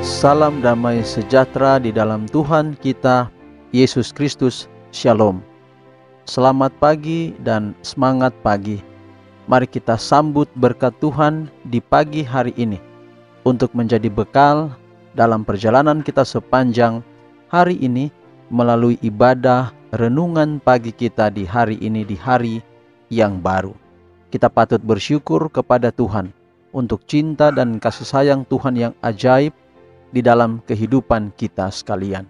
Salam damai sejahtera di dalam Tuhan kita, Yesus Kristus. Shalom. Selamat pagi dan semangat pagi. Mari kita sambut berkat Tuhan di pagi hari ini untuk menjadi bekal dalam perjalanan kita sepanjang hari ini melalui ibadah renungan pagi kita di hari ini, di hari yang baru. Kita patut bersyukur kepada Tuhan untuk cinta dan kasih sayang Tuhan yang ajaib di dalam kehidupan kita sekalian.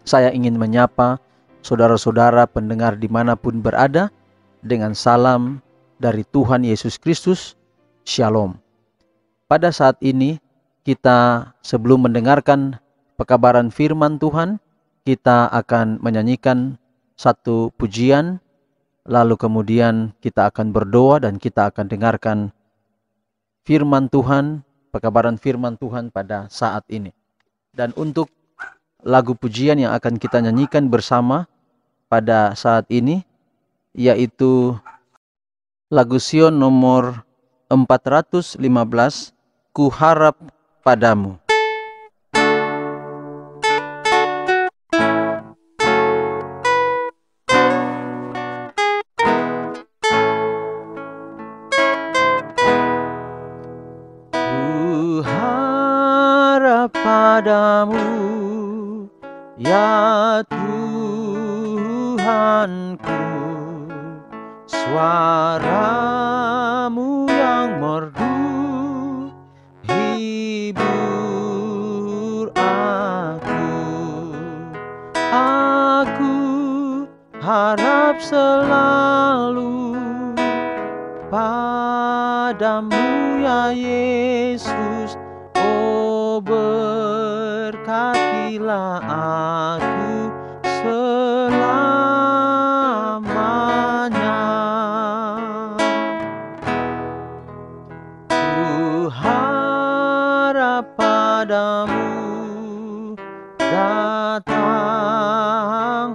Saya ingin menyapa saudara-saudara pendengar dimanapun berada dengan salam dari Tuhan Yesus Kristus. Shalom. Pada saat ini kita sebelum mendengarkan pekabaran firman Tuhan, kita akan menyanyikan satu pujian, lalu kemudian kita akan berdoa dan kita akan dengarkan firman Tuhan, pekabaran firman Tuhan pada saat ini. Dan untuk lagu pujian yang akan kita nyanyikan bersama pada saat ini, yaitu lagu Sion nomor 415, Ku Harap Padamu. Padamu, ya Tuhanku, suaramu yang merdu hibur aku harap selalu padamu ya Yesus. Berkatilah aku selamanya. Ku harap padamu, datang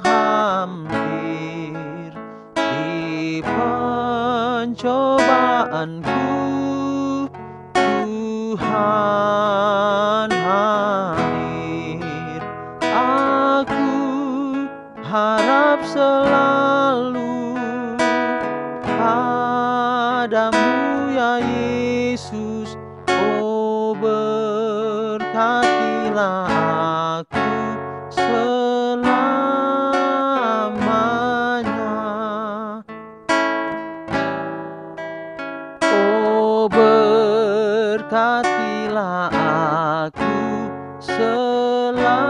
hampir di pencobaanku, Tuhan hadir, aku harap selalu padamu ya Yesus. Oh, berkatilah aku selamanya. Oh, berkatilah aku selamanya.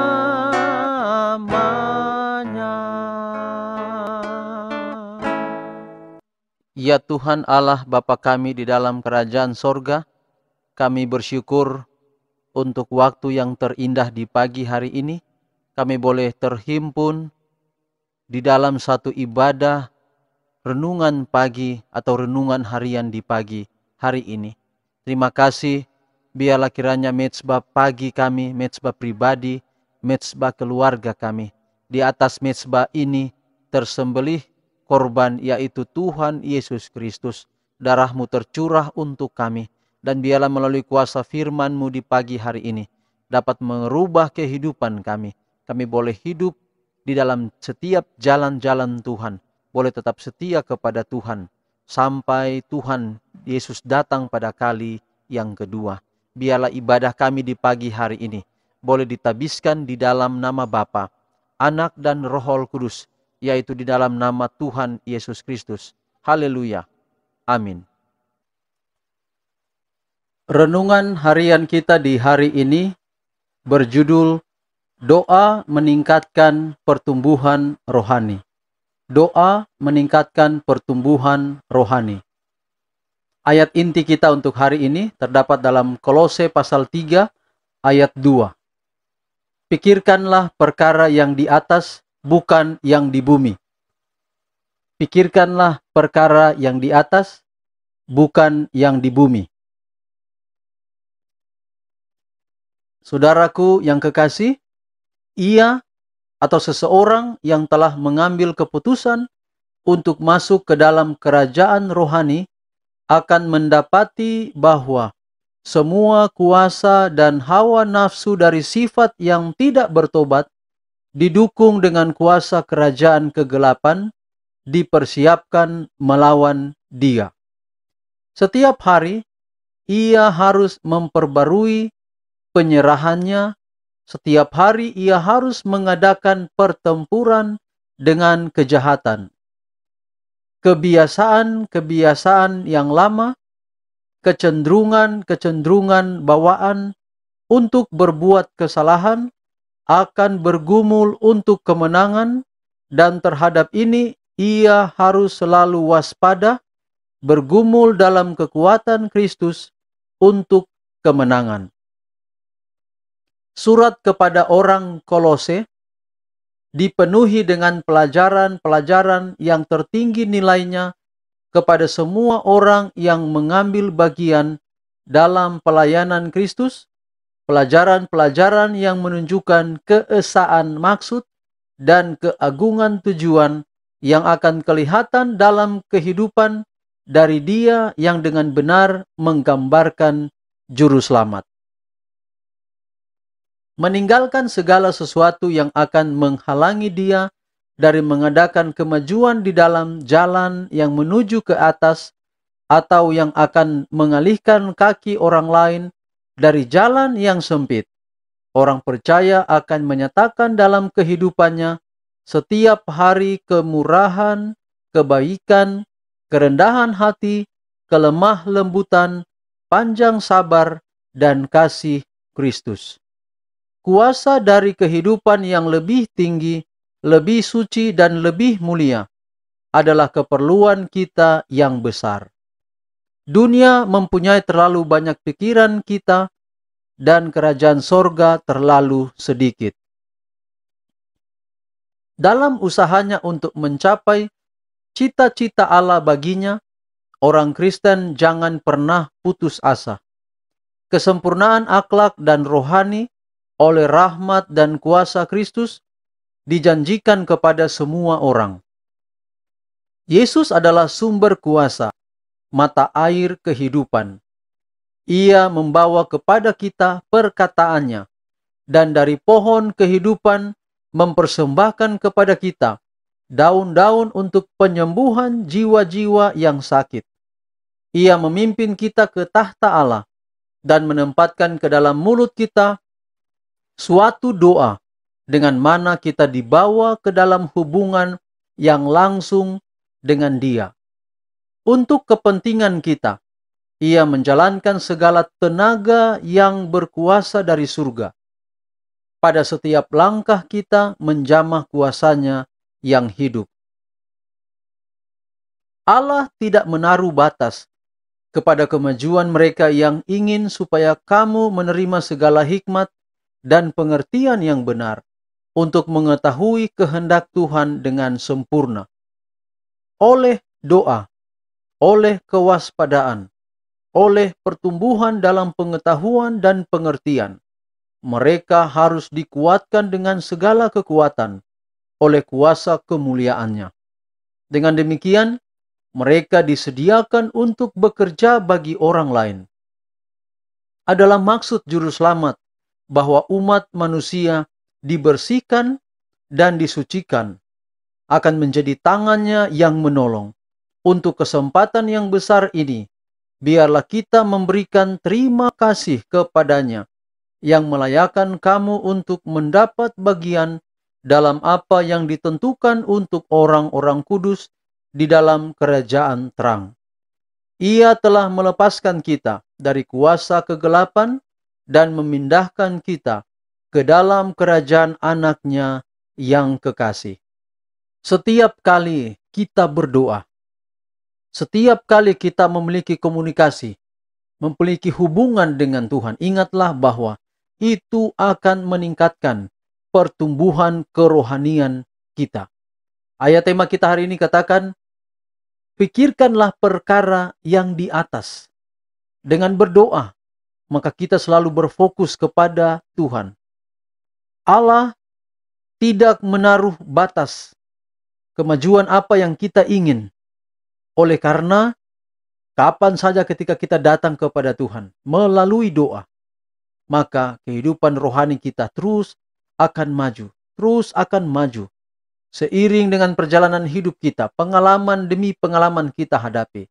Ya Tuhan Allah Bapa kami di dalam kerajaan sorga, kami bersyukur untuk waktu yang terindah di pagi hari ini. Kami boleh terhimpun di dalam satu ibadah renungan pagi atau renungan harian di pagi hari ini. Terima kasih. Biarlah kiranya mezbah pagi kami, mezbah pribadi, mezbah keluarga kami. Di atas mezbah ini tersembelih korban, yaitu Tuhan Yesus Kristus. Darah-Mu tercurah untuk kami. Dan biarlah melalui kuasa firman-Mu di pagi hari ini dapat merubah kehidupan kami. Kami boleh hidup di dalam setiap jalan-jalan Tuhan. Boleh tetap setia kepada Tuhan sampai Tuhan Yesus datang pada kali yang kedua. Biarlah ibadah kami di pagi hari ini boleh ditabiskan di dalam nama Bapa, Anak dan Roh Kudus, yaitu di dalam nama Tuhan Yesus Kristus. Haleluya. Amin. Renungan harian kita di hari ini berjudul Doa Meningkatkan Pertumbuhan Rohani. Doa meningkatkan pertumbuhan rohani. Ayat inti kita untuk hari ini terdapat dalam Kolose pasal 3 ayat 2. Pikirkanlah perkara yang di atas, bukan yang di bumi. Pikirkanlah perkara yang di atas, bukan yang di bumi. Saudaraku yang kekasih, ia atau seseorang yang telah mengambil keputusan untuk masuk ke dalam kerajaan rohani akan mendapati bahwa semua kuasa dan hawa nafsu dari sifat yang tidak bertobat, didukung dengan kuasa kerajaan kegelapan, dipersiapkan melawan Dia. Setiap hari, ia harus memperbarui penyerahannya. Setiap hari ia harus mengadakan pertempuran dengan kejahatan. Kebiasaan-kebiasaan yang lama, kecenderungan-kecenderungan bawaan untuk berbuat kesalahan akan bergumul untuk kemenangan, dan terhadap ini ia harus selalu waspada, bergumul dalam kekuatan Kristus untuk kemenangan. Surat kepada orang Kolose dipenuhi dengan pelajaran-pelajaran yang tertinggi nilainya kepada semua orang yang mengambil bagian dalam pelayanan Kristus, pelajaran-pelajaran yang menunjukkan keesaan maksud dan keagungan tujuan yang akan kelihatan dalam kehidupan dari Dia yang dengan benar menggambarkan juru selamat. Meninggalkan segala sesuatu yang akan menghalangi dia dari mengadakan kemajuan di dalam jalan yang menuju ke atas, atau yang akan mengalihkan kaki orang lain dari jalan yang sempit. Orang percaya akan menyatakan dalam kehidupannya setiap hari kemurahan, kebaikan, kerendahan hati, kelemah lembutan, panjang sabar, dan kasih Kristus. Kuasa dari kehidupan yang lebih tinggi, lebih suci, dan lebih mulia adalah keperluan kita yang besar. Dunia mempunyai terlalu banyak pikiran kita, dan kerajaan sorga terlalu sedikit. Dalam usahanya untuk mencapai cita-cita Allah baginya, orang Kristen jangan pernah putus asa. Kesempurnaan akhlak dan rohani oleh rahmat dan kuasa Kristus dijanjikan kepada semua orang. Yesus adalah sumber kuasa, mata air kehidupan. Ia membawa kepada kita perkataannya, dan dari pohon kehidupan mempersembahkan kepada kita daun-daun untuk penyembuhan jiwa-jiwa yang sakit. Ia memimpin kita ke tahta Allah dan menempatkan ke dalam mulut kita suatu doa dengan mana kita dibawa ke dalam hubungan yang langsung dengan Dia. Untuk kepentingan kita, Ia menjalankan segala tenaga yang berkuasa dari surga. Pada setiap langkah kita menjamah kuasanya yang hidup. Allah tidak menaruh batas kepada kemajuan mereka yang ingin supaya kamu menerima segala hikmat dan pengertian yang benar untuk mengetahui kehendak Tuhan dengan sempurna. Oleh doa, oleh kewaspadaan, oleh pertumbuhan dalam pengetahuan dan pengertian, mereka harus dikuatkan dengan segala kekuatan oleh kuasa kemuliaannya. Dengan demikian, mereka disediakan untuk bekerja bagi orang lain. Adalah maksud juru selamat bahwa umat manusia dibersihkan dan disucikan, akan menjadi tangannya yang menolong. Untuk kesempatan yang besar ini, biarlah kita memberikan terima kasih kepadanya yang melayakkan kamu untuk mendapat bagian dalam apa yang ditentukan untuk orang-orang kudus di dalam kerajaan terang. Ia telah melepaskan kita dari kuasa kegelapan dan memindahkan kita ke dalam kerajaan anaknya yang kekasih. Setiap kali kita berdoa, setiap kali kita memiliki komunikasi, memiliki hubungan dengan Tuhan, ingatlah bahwa itu akan meningkatkan pertumbuhan kerohanian kita. Ayat tema kita hari ini katakan, pikirkanlah perkara yang di atas. Dengan berdoa, maka kita selalu berfokus kepada Tuhan. Allah tidak menaruh batas kemajuan apa yang kita ingin. Oleh karena Kapan saja ketika kita datang kepada Tuhan melalui doa, maka kehidupan rohani kita terus akan maju, terus akan maju. Seiring dengan perjalanan hidup kita, pengalaman demi pengalaman kita hadapi,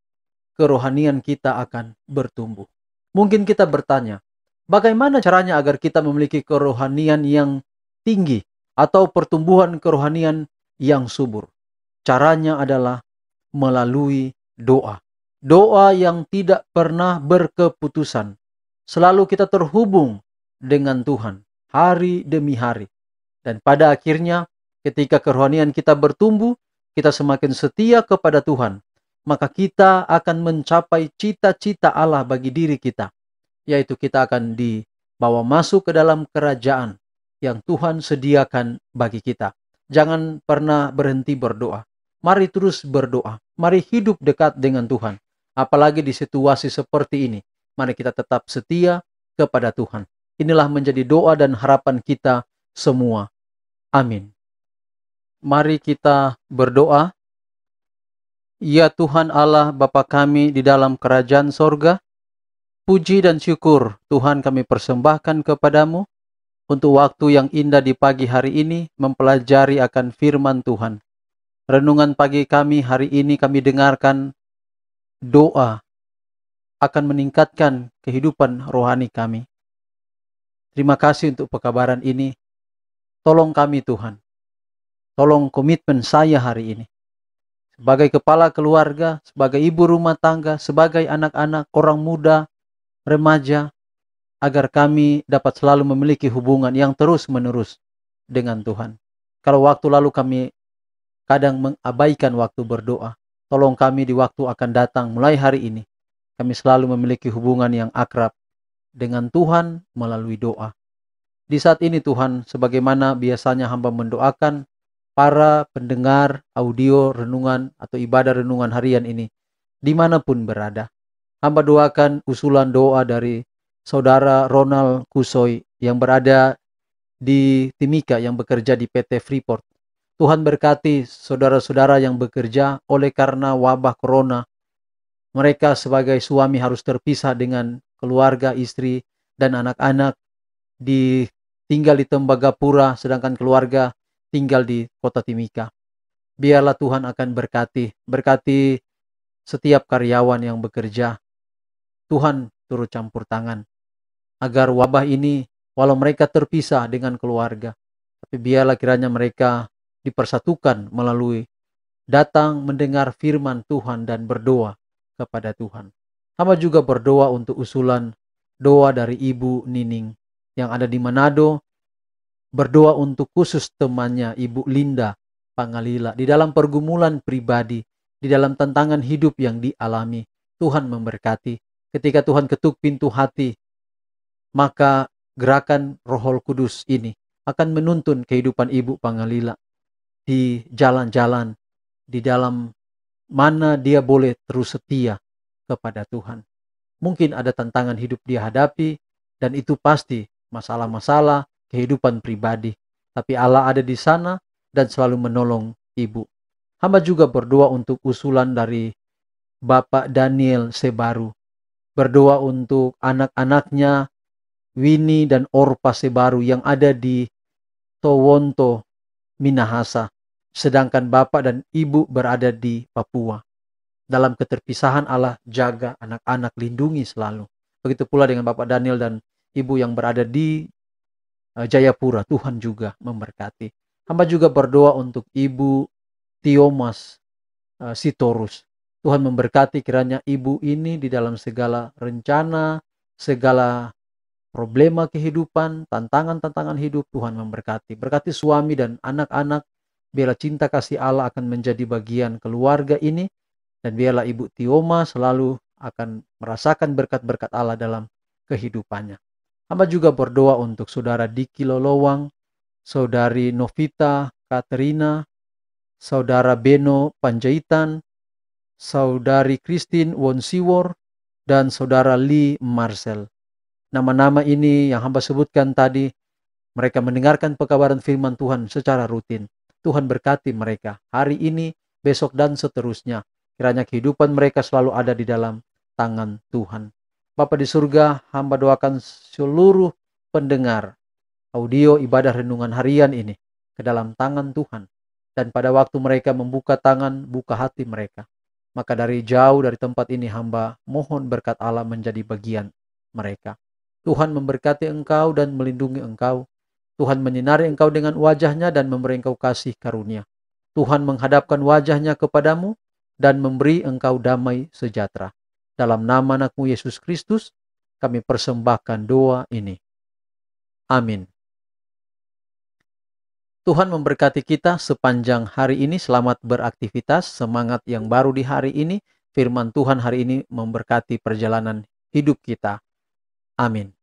kerohanian kita akan bertumbuh. Mungkin kita bertanya, bagaimana caranya agar kita memiliki kerohanian yang tinggi atau pertumbuhan kerohanian yang subur? Caranya adalah melalui doa. Doa yang tidak pernah berkeputusan. Selalu kita terhubung dengan Tuhan hari demi hari. Dan pada akhirnya ketika kerohanian kita bertumbuh, kita semakin setia kepada Tuhan, maka kita akan mencapai cita-cita Allah bagi diri kita, yaitu kita akan dibawa masuk ke dalam kerajaan yang Tuhan sediakan bagi kita. Jangan pernah berhenti berdoa. Mari terus berdoa. Mari hidup dekat dengan Tuhan. Apalagi di situasi seperti ini, mari kita tetap setia kepada Tuhan. Inilah menjadi doa dan harapan kita semua. Amin. Mari kita berdoa. Ya Tuhan Allah Bapa kami di dalam kerajaan sorga, puji dan syukur Tuhan kami persembahkan kepadamu untuk waktu yang indah di pagi hari ini mempelajari akan firman Tuhan. Renungan pagi kami hari ini kami dengarkan doa akan meningkatkan kehidupan rohani kami. Terima kasih untuk pekabaran ini. Tolong kami Tuhan. Tolong komitmen saya hari ini. Sebagai kepala keluarga, sebagai ibu rumah tangga, sebagai anak-anak, orang muda, remaja, agar kami dapat selalu memiliki hubungan yang terus-menerus dengan Tuhan. Kalau waktu lalu kami kadang mengabaikan waktu berdoa, tolong kami di waktu akan datang mulai hari ini, kami selalu memiliki hubungan yang akrab dengan Tuhan melalui doa. Di saat ini Tuhan, sebagaimana biasanya hamba mendoakan para pendengar audio renungan atau ibadah renungan harian ini, dimanapun berada. Hamba doakan usulan doa dari Saudara Ronald Kusoy yang berada di Timika yang bekerja di PT Freeport. Tuhan berkati saudara-saudara yang bekerja oleh karena wabah corona. Mereka sebagai suami harus terpisah dengan keluarga, istri, dan anak-anak tinggal di Tembagapura, sedangkan keluarga tinggal di kota Timika. Biarlah Tuhan akan berkati setiap karyawan yang bekerja. Tuhan turut campur tangan agar wabah ini, walau mereka terpisah dengan keluarga, tapi biarlah kiranya mereka dipersatukan melalui datang mendengar firman Tuhan dan berdoa kepada Tuhan. Hamba juga berdoa untuk usulan doa dari Ibu Nining yang ada di Manado, berdoa untuk khusus temannya Ibu Linda Pangalila di dalam pergumulan pribadi, di dalam tantangan hidup yang dialami. Tuhan memberkati. Ketika Tuhan ketuk pintu hati, maka gerakan Roh Kudus ini akan menuntun kehidupan Ibu Pangalila di jalan-jalan, di dalam mana dia boleh terus setia kepada Tuhan. Mungkin ada tantangan hidup dia hadapi, dan itu pasti masalah-masalah kehidupan pribadi. Tapi Allah ada di sana dan selalu menolong ibu. Hamba juga berdoa untuk usulan dari Bapak Daniel Sebaru. Berdoa untuk anak-anaknya Winnie dan Orpa Sebaru yang ada di Towonto, Minahasa. Sedangkan Bapak dan Ibu berada di Papua. Dalam keterpisahan Allah jaga anak-anak, lindungi selalu. Begitu pula dengan Bapak Daniel dan Ibu yang berada di Jayapura. Tuhan juga memberkati. Hamba juga berdoa untuk Ibu Tiomas Sitorus. Tuhan memberkati kiranya ibu ini di dalam segala rencana, segala problema kehidupan, tantangan-tantangan hidup, Tuhan memberkati. Berkati suami dan anak-anak. Biarlah cinta kasih Allah akan menjadi bagian keluarga ini. Dan biarlah Ibu Tioma selalu akan merasakan berkat-berkat Allah dalam kehidupannya. Hamba juga berdoa untuk Saudara Diki Lolowang, Saudari Novita Katerina, Saudara Beno Panjaitan, Saudari Christine Wonsiwor, dan Saudara Lee Marcel. Nama-nama ini yang hamba sebutkan tadi, mereka mendengarkan pekabaran firman Tuhan secara rutin. Tuhan berkati mereka hari ini, besok, dan seterusnya. Kiranya kehidupan mereka selalu ada di dalam tangan Tuhan. Bapa di surga, hamba doakan seluruh pendengar audio ibadah renungan harian ini ke dalam tangan Tuhan. Dan pada waktu mereka membuka tangan, buka hati mereka. Maka dari jauh dari tempat ini hamba mohon berkat Allah menjadi bagian mereka. Tuhan memberkati engkau dan melindungi engkau. Tuhan menyinari engkau dengan wajahnya dan memberi engkau kasih karunia. Tuhan menghadapkan wajahnya kepadamu dan memberi engkau damai sejahtera. Dalam nama anakmu Yesus Kristus, kami persembahkan doa ini. Amin. Tuhan memberkati kita sepanjang hari ini. Selamat beraktivitas, semangat yang baru di hari ini. Firman Tuhan hari ini memberkati perjalanan hidup kita. Amin.